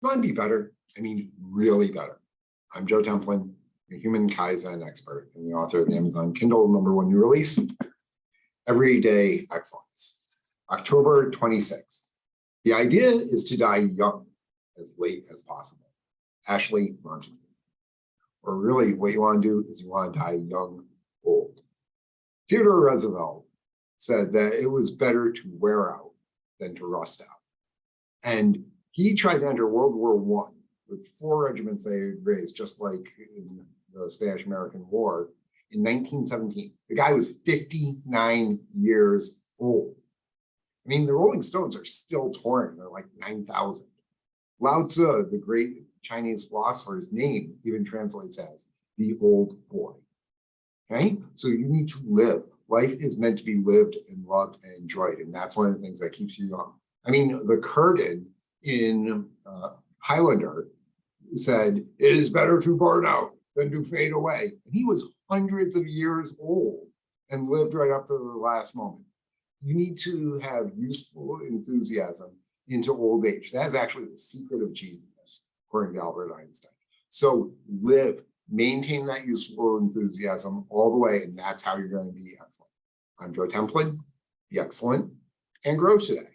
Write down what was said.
You want to be better? I mean, really better. I'm Joe Templin, a human Kaizen expert and the author of the Amazon Kindle #1 new release, Everyday Excellence, October 26th. The idea is to die young, as late as possible. Ashley Montagu. Or really, what you want to do is you want to die young, old. Theodore Roosevelt said that it was better to wear out than to rust out. And he tried to enter World War I with 4 regiments they had raised, just like in the Spanish-American War, in 1917. The guy was 59 years old. I mean, the Rolling Stones are still touring. They're like 9,000. Lao Tzu, the great Chinese philosopher's name, even translates as the old boy. Okay? So you need to live. Life is meant to be lived and loved and enjoyed. And that's one of the things that keeps you young. I mean, the Curtin in Highlander said, "It is better to burn out than to fade away." And he was hundreds of years old and lived right up to the last moment. You need to have useful enthusiasm into old age. That is actually the secret of genius, according to Albert Einstein. So live, maintain that useful enthusiasm all the way, and that's how you're going to be excellent. I'm Joe Templin. Be excellent and grow today.